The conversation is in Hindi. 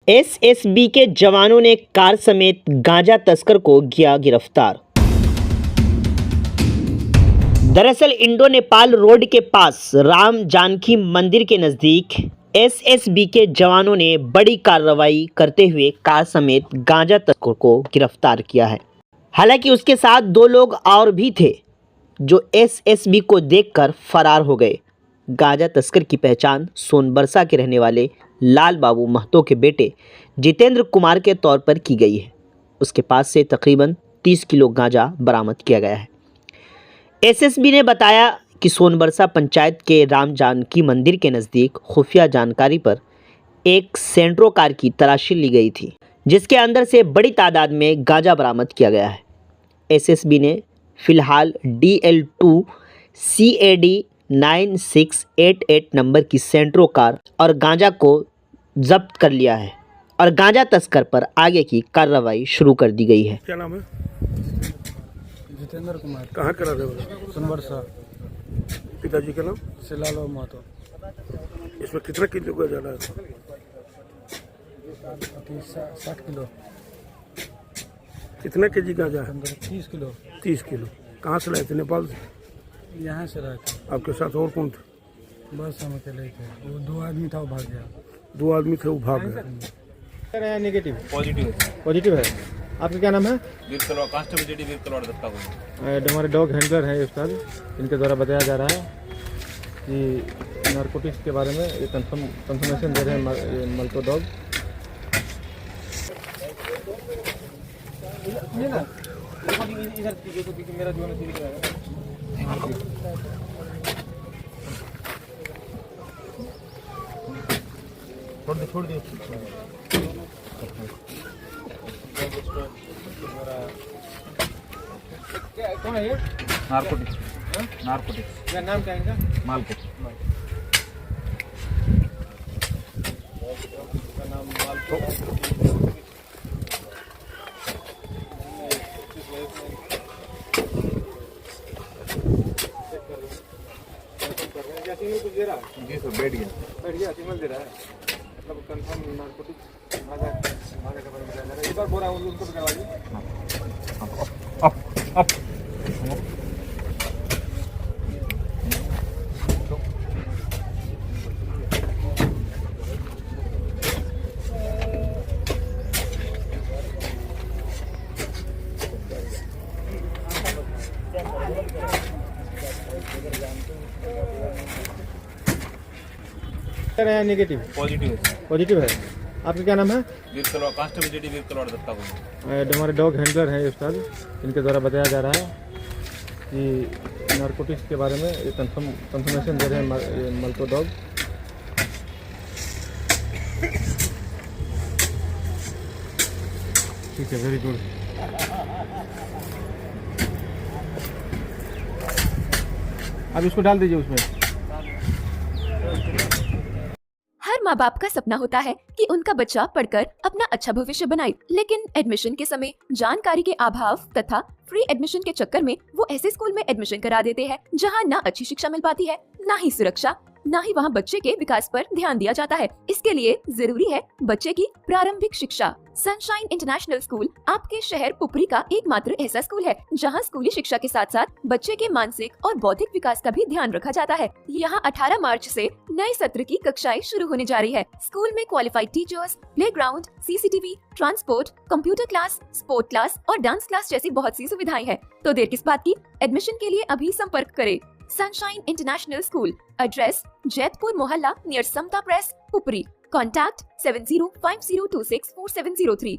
एसएसबी के जवानों ने कार समेत गांजा तस्कर को किया गिरफ्तार। दरअसल इंडो नेपाल रोड के पास राम जानकी मंदिर के नज़दीक एसएसबी के जवानों ने बड़ी कार्रवाई करते हुए कार समेत गांजा तस्कर को गिरफ्तार किया है। हालांकि उसके साथ 2 लोग और भी थे जो एसएसबी को देखकर फरार हो गए। गांजा तस्कर की पहचान सोनबरसा के रहने वाले लाल बाबू महतो के बेटे जितेंद्र कुमार के तौर पर की गई है। उसके पास से तकरीबन 30 किलो गांजा बरामद किया गया है। एसएसबी ने बताया कि सोनबरसा पंचायत के राम जानकी मंदिर के नज़दीक खुफिया जानकारी पर एक सेंट्रो कार की तलाशी ली गई थी, जिसके अंदर से बड़ी तादाद में गांजा बरामद किया गया है। एसएसबी ने फिलहाल DL2 CAD 9688 नंबर की सेंट्रो कार और गांजा को जब्त कर लिया है और गांजा तस्कर पर आगे की कार्रवाई शुरू कर दी गई है। क्या नाम है? जितेंद्र कुमार। कहाँ करा रहे हो? सोनबरसा। पिताजी का नाम? लाल बाबू महतो। इसमें कितना किलो का जाना है? 60 किलो। कितना केजी गांजा है? 30 किलो। 30 किलो। कहाँ से लाए थे? नेपाल से? यहाँ से लाए थे। आपके साथ और कौन थे? बस हम अकेले ही थे। वो 2 आदमी था, वो भाग गया। 2 आदमी थे, वो भाग गए। नेगेटिव पॉजिटिव पॉजिटिव है। आपका क्या नाम है? कांस्टेबल जेडी वीर तलवार दत्ता को। हमारे डॉग हैंडलर हैं उस्ताद। इनके द्वारा बताया जा रहा है कि नारकोटिक्स के बारे में ये कंफर्मेशन दे रहे हैं मल्टो डॉग। छोड़ दिए कौन है ये? नारकोटिक्स क्या नाम क्या है इनका? मालको। जी सर, बैठ गया सिग्नल दे रहा है, मतलब कंफर्म नारकोटिक्स भागा का बारे में बता रहा है। एक बार बोला उनको भी करवा दीजिए। अप नेगेटिव पॉजिटिव है। आपका क्या नाम है? वीर तलवार कांस्टेबल जेडी वीर तलवार दत्ता को। हमारे डॉग हैंडलर हैं उस्ताद। इनके द्वारा बताया जा रहा है कि नारकोटिक्स के बारे में ये कंफर्मेशन दे रहे हैं मल्टो डॉग। ठीक है, वेरी गुड। अब इसको डाल दीजिए उसमें। हर माँ बाप का सपना होता है कि उनका बच्चा पढ़कर अपना अच्छा भविष्य बनाए, लेकिन एडमिशन के समय जानकारी के अभाव तथा फ्री एडमिशन के चक्कर में वो ऐसे स्कूल में एडमिशन करा देते हैं जहाँ ना अच्छी शिक्षा मिल पाती है, ना ही सुरक्षा, ना ही वहाँ बच्चे के विकास पर ध्यान दिया जाता है। इसके लिए जरूरी है बच्चे की प्रारंभिक शिक्षा। सनशाइन इंटरनेशनल स्कूल आपके शहर पुपरी का एकमात्र ऐसा स्कूल है जहां स्कूली शिक्षा के साथ साथ बच्चे के मानसिक और बौद्धिक विकास का भी ध्यान रखा जाता है। यहां 18 मार्च से नए सत्र की कक्षाएं शुरू होने जा रही है। स्कूल में qualified teachers, playground, CCTV, transport, computer class, sport class और डांस क्लास जैसी बहुत सी सुविधाएं हैं। तो देर किस बात की? एडमिशन के लिए अभी संपर्क करें। Sunshine international school, address Jaitpur मोहल्ला नियर समता प्रेस, पुपरी। Contact 7050264703।